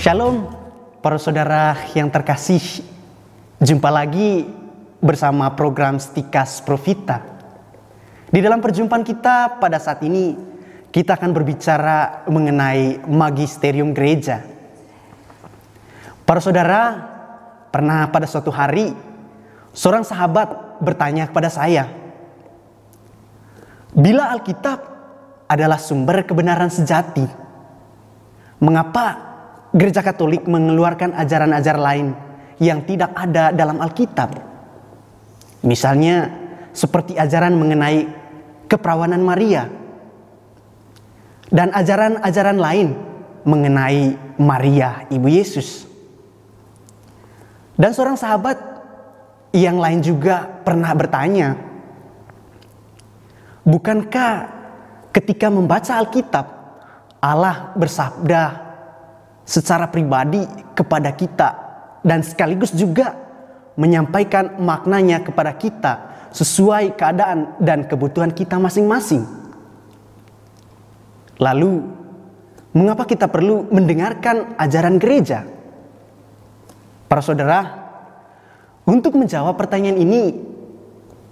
Shalom, para saudara yang terkasih. Jumpa lagi bersama program Stikas Profita. Di dalam perjumpaan kita pada saat ini, kita akan berbicara mengenai magisterium gereja. Para saudara, pernah pada suatu hari, seorang sahabat bertanya kepada saya, bila Alkitab adalah sumber kebenaran sejati, mengapa Gereja Katolik mengeluarkan ajaran-ajaran lain yang tidak ada dalam Alkitab? Misalnya seperti ajaran mengenai keperawanan Maria dan ajaran-ajaran lain mengenai Maria Ibu Yesus. Dan seorang sahabat yang lain juga pernah bertanya, bukankah ketika membaca Alkitab Allah bersabda secara pribadi kepada kita dan sekaligus juga menyampaikan maknanya kepada kita sesuai keadaan dan kebutuhan kita masing-masing? Lalu, mengapa kita perlu mendengarkan ajaran gereja? Para saudara, untuk menjawab pertanyaan ini,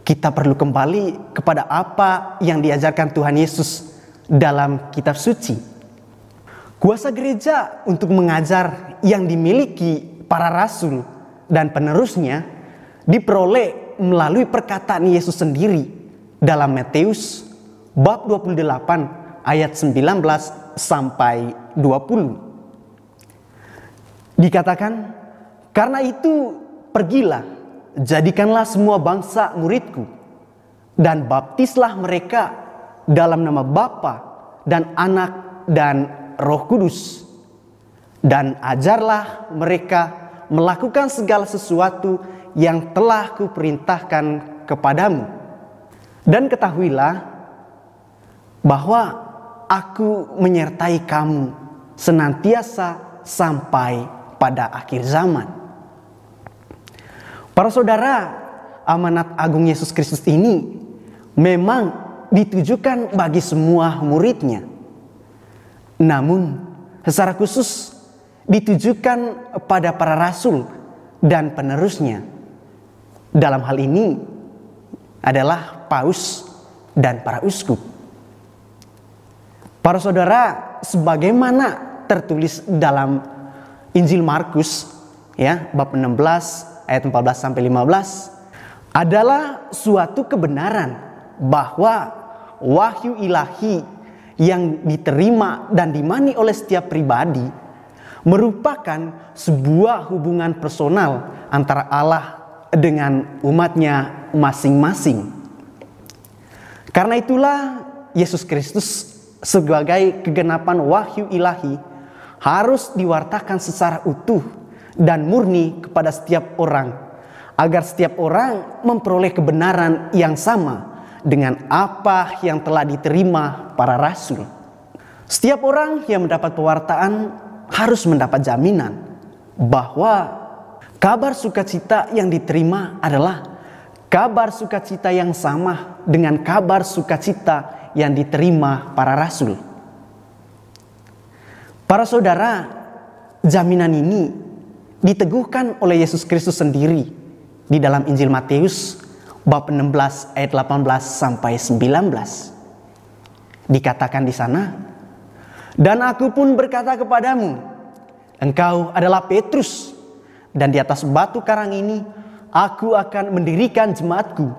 kita perlu kembali kepada apa yang diajarkan Tuhan Yesus dalam kitab suci. Kuasa gereja untuk mengajar yang dimiliki para rasul dan penerusnya diperoleh melalui perkataan Yesus sendiri dalam Matius bab 28 ayat 19 sampai 20. Dikatakan, karena itu pergilah, jadikanlah semua bangsa muridku dan baptislah mereka dalam nama Bapa dan Anak dan Roh Kudus, dan ajarlah mereka melakukan segala sesuatu yang telah kuperintahkan kepadamu. Dan ketahuilah bahwa aku menyertai kamu senantiasa sampai pada akhir zaman. Para saudara, amanat agung Yesus Kristus ini memang ditujukan bagi semua muridnya. Namun, secara khusus ditujukan pada para rasul dan penerusnya. Dalam hal ini adalah paus dan para uskup. Para saudara, sebagaimana tertulis dalam Injil Markus, bab 16 ayat 14 sampai 15, adalah suatu kebenaran bahwa wahyu ilahi yang diterima dan dimani oleh setiap pribadi merupakan sebuah hubungan personal antara Allah dengan umatnya masing-masing. Karena itulah Yesus Kristus sebagai kegenapan wahyu ilahi harus diwartakan secara utuh dan murni kepada setiap orang, agar setiap orang memperoleh kebenaran yang sama dengan apa yang telah diterima para rasul. Setiap orang yang mendapat pewartaan harus mendapat jaminan bahwa kabar sukacita yang diterima adalah kabar sukacita yang sama dengan kabar sukacita yang diterima para rasul. Para saudara, jaminan ini diteguhkan oleh Yesus Kristus sendiri di dalam Injil Matius bab 16 ayat 18 sampai 19. Dikatakan di sana, dan aku pun berkata kepadamu, engkau adalah Petrus, dan di atas batu karang ini aku akan mendirikan jemaatku,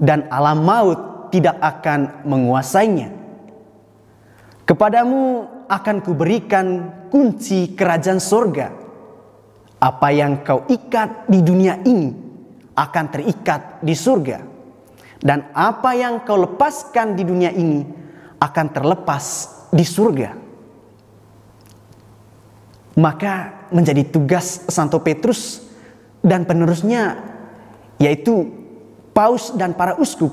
dan alam maut tidak akan menguasainya. Kepadamu akan kuberikan kunci kerajaan sorga. Apa yang kau ikat di dunia ini akan terikat di surga, dan apa yang kau lepaskan di dunia ini akan terlepas di surga. Maka menjadi tugas Santo Petrus dan penerusnya, yaitu paus dan para uskup,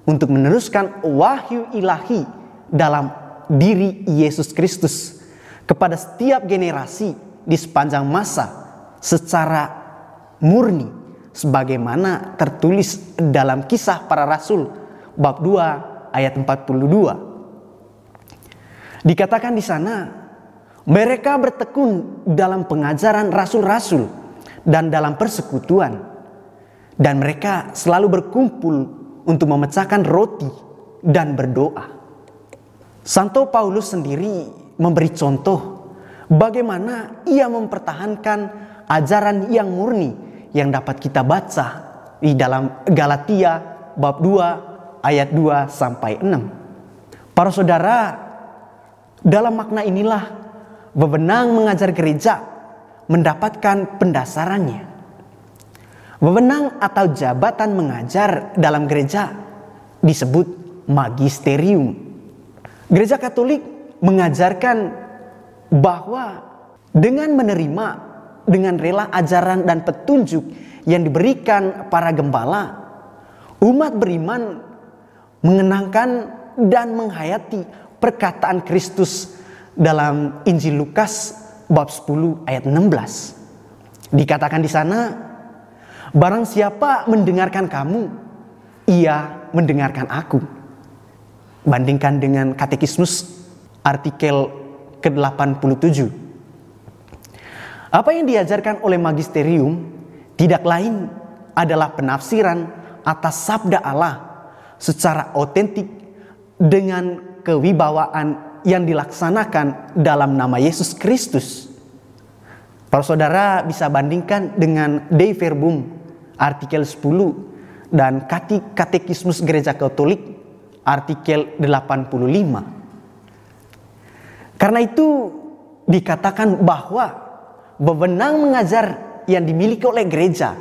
untuk meneruskan wahyu ilahi dalam diri Yesus Kristus kepada setiap generasi di sepanjang masa secara murni, sebagaimana tertulis dalam Kisah Para Rasul bab 2 ayat 42. Dikatakan di sana Mereka bertekun dalam pengajaran rasul-rasul dan dalam persekutuan. Dan mereka selalu berkumpul untuk memecahkan roti dan berdoa. Santo Paulus sendiri memberi contoh bagaimana ia mempertahankan ajaran yang murni yang dapat kita baca di dalam Galatia bab 2 ayat 2 sampai 6. Para saudara, dalam makna inilah wewenang mengajar gereja mendapatkan pendasarannya. Wewenang atau jabatan mengajar dalam gereja disebut magisterium. Gereja Katolik mengajarkan bahwa dengan menerima dengan rela ajaran dan petunjuk yang diberikan para gembala, umat beriman mengenangkan dan menghayati perkataan Kristus dalam Injil Lukas bab 10 ayat 16. Dikatakan di sana, barang siapa mendengarkan kamu, ia mendengarkan aku. Bandingkan dengan Katekismus artikel ke-87. Apa yang diajarkan oleh magisterium tidak lain adalah penafsiran atas sabda Allah secara otentik dengan kewibawaan yang dilaksanakan dalam nama Yesus Kristus. Para saudara bisa bandingkan dengan Dei Verbum artikel 10 dan Katekismus Gereja Katolik artikel 85. Karena itu dikatakan bahwa wewenang mengajar yang dimiliki oleh gereja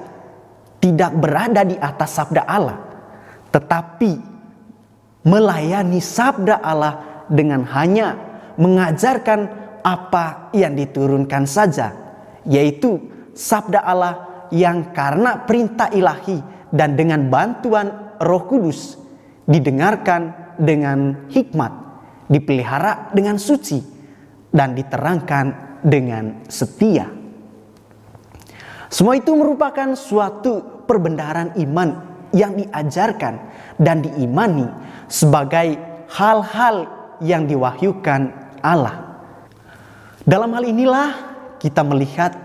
tidak berada di atas sabda Allah, tetapi melayani sabda Allah dengan hanya mengajarkan apa yang diturunkan saja, yaitu sabda Allah yang karena perintah ilahi dan dengan bantuan Roh Kudus didengarkan dengan hikmat, dipelihara dengan suci, dan diterangkan dengan setia. Semua itu merupakan suatu perbendaharaan iman yang diajarkan dan diimani sebagai hal-hal yang diwahyukan Allah. Dalam hal inilah kita melihat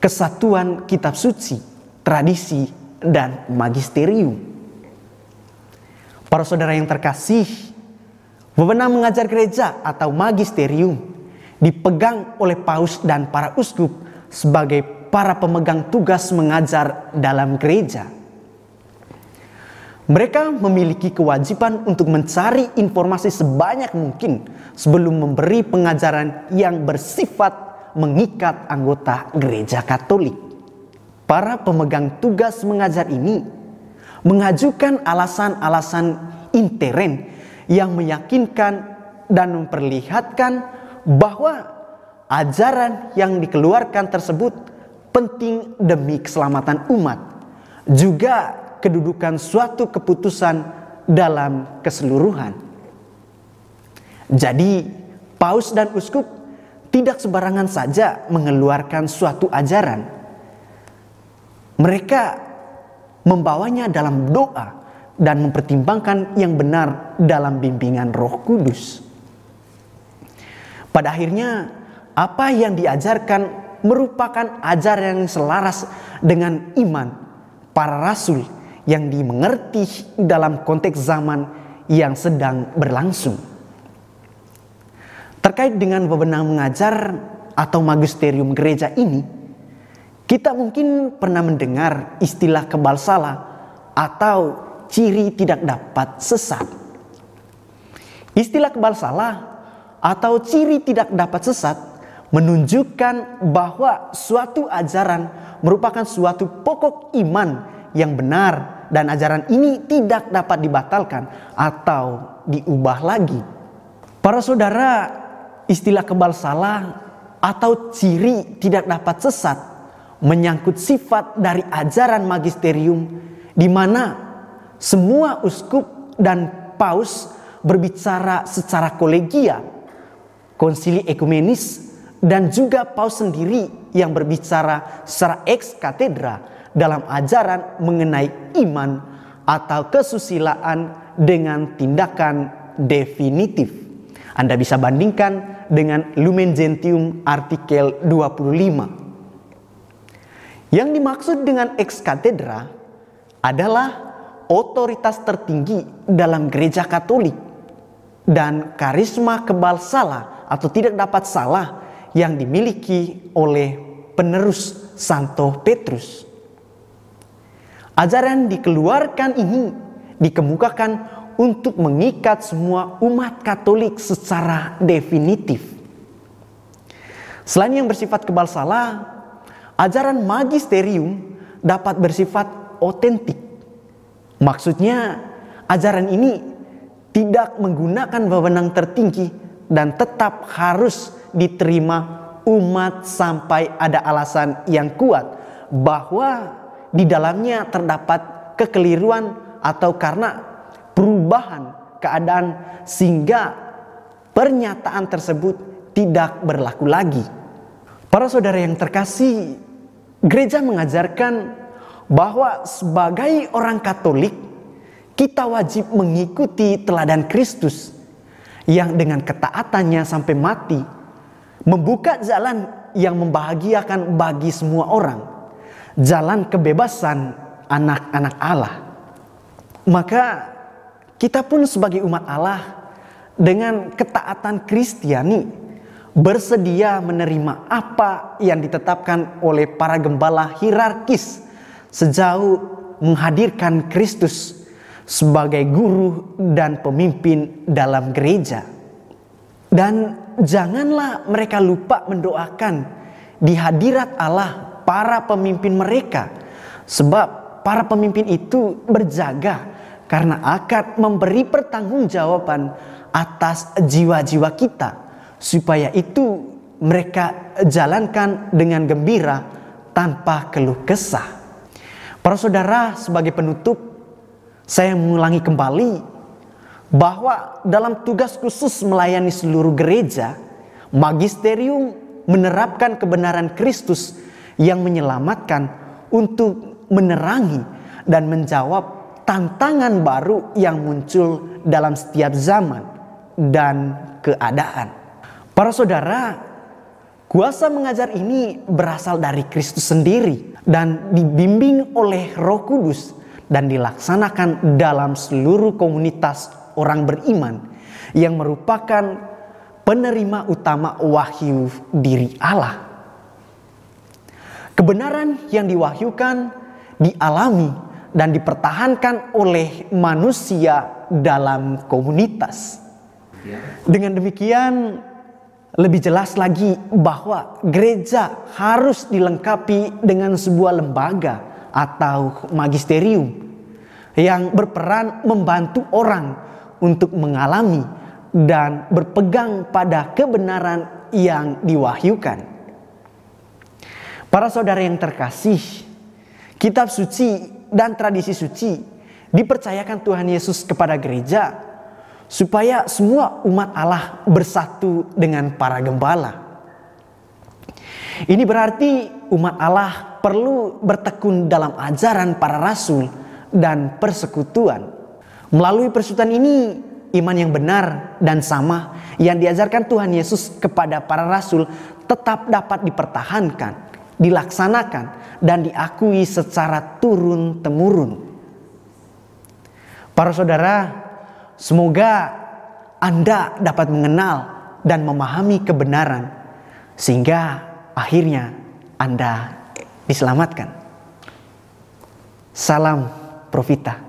kesatuan kitab suci, tradisi, dan magisterium. Para saudara yang terkasih, wewenang mengajar gereja atau magisterium dipegang oleh paus dan para uskup sebagai para pemegang tugas mengajar dalam gereja. Mereka memiliki kewajiban untuk mencari informasi sebanyak mungkin sebelum memberi pengajaran yang bersifat mengikat anggota gereja Katolik. Para pemegang tugas mengajar ini mengajukan alasan-alasan intern yang meyakinkan dan memperlihatkan bahwa ajaran yang dikeluarkan tersebut penting demi keselamatan umat, juga kedudukan suatu keputusan dalam keseluruhan. Jadi, paus dan uskup tidak sembarangan saja mengeluarkan suatu ajaran. Mereka membawanya dalam doa dan mempertimbangkan yang benar dalam bimbingan Roh Kudus. Pada akhirnya, apa yang diajarkan merupakan ajaran yang selaras dengan iman para rasul yang dimengerti dalam konteks zaman yang sedang berlangsung. Terkait dengan wewenang mengajar atau magisterium gereja ini, kita mungkin pernah mendengar istilah kebal salah atau ciri tidak dapat sesat. Istilah kebal salah atau ciri tidak dapat sesat menunjukkan bahwa suatu ajaran merupakan suatu pokok iman yang benar, dan ajaran ini tidak dapat dibatalkan atau diubah lagi. Para saudara, istilah kebal salah atau ciri tidak dapat sesat menyangkut sifat dari ajaran magisterium, di mana semua uskup dan paus berbicara secara kolegial, konsili ekumenis, dan juga paus sendiri yang berbicara secara ex cathedra dalam ajaran mengenai iman atau kesusilaan dengan tindakan definitif. Anda bisa bandingkan dengan Lumen Gentium artikel 25. Yang dimaksud dengan ex cathedra adalah otoritas tertinggi dalam gereja Katolik dan karisma kebal salah atau tidak dapat salah yang dimiliki oleh penerus Santo Petrus. Ajaran dikeluarkan ini dikemukakan untuk mengikat semua umat Katolik secara definitif. Selain yang bersifat kebal salah, ajaran magisterium dapat bersifat otentik. Maksudnya, ajaran ini tidak menggunakan wewenang tertinggi dan tetap harus diterima umat sampai ada alasan yang kuat bahwa di dalamnya terdapat kekeliruan atau karena perubahan keadaan sehingga pernyataan tersebut tidak berlaku lagi. Para saudara yang terkasih, gereja mengajarkan bahwa sebagai orang Katolik kita wajib mengikuti teladan Kristus yang dengan ketaatannya sampai mati membuka jalan yang membahagiakan bagi semua orang, jalan kebebasan anak-anak Allah. Maka kita pun sebagai umat Allah dengan ketaatan Kristiani bersedia menerima apa yang ditetapkan oleh para gembala hierarkis sejauh menghadirkan Kristus sebagai guru dan pemimpin dalam gereja. Dan janganlah mereka lupa mendoakan di hadirat Allah para pemimpin mereka, sebab para pemimpin itu berjaga karena akan memberi pertanggungjawaban atas jiwa-jiwa kita, supaya itu mereka jalankan dengan gembira tanpa keluh kesah. Para saudara, sebagai penutup, saya mengulangi kembali bahwa dalam tugas khusus melayani seluruh gereja, magisterium menerapkan kebenaran Kristus yang menyelamatkan untuk menerangi dan menjawab tantangan baru yang muncul dalam setiap zaman dan keadaan. Para saudara, kuasa mengajar ini berasal dari Kristus sendiri dan dibimbing oleh Roh Kudus dan dilaksanakan dalam seluruh komunitas orang beriman yang merupakan penerima utama wahyu diri Allah. Kebenaran yang diwahyukan dialami dan dipertahankan oleh manusia dalam komunitas. Dengan demikian, lebih jelas lagi bahwa gereja harus dilengkapi dengan sebuah lembaga atau magisterium yang berperan membantu orang untuk mengalami dan berpegang pada kebenaran yang diwahyukan. Para saudara yang terkasih, kitab suci dan tradisi suci dipercayakan Tuhan Yesus kepada gereja supaya semua umat Allah bersatu dengan para gembala. Ini berarti umat Allah perlu bertekun dalam ajaran para rasul dan persekutuan. Melalui persekutuan ini, iman yang benar dan sama yang diajarkan Tuhan Yesus kepada para rasul tetap dapat dipertahankan, dilaksanakan, dan diakui secara turun-temurun. Para saudara, semoga Anda dapat mengenal dan memahami kebenaran sehingga akhirnya Anda diselamatkan. Salam Profita.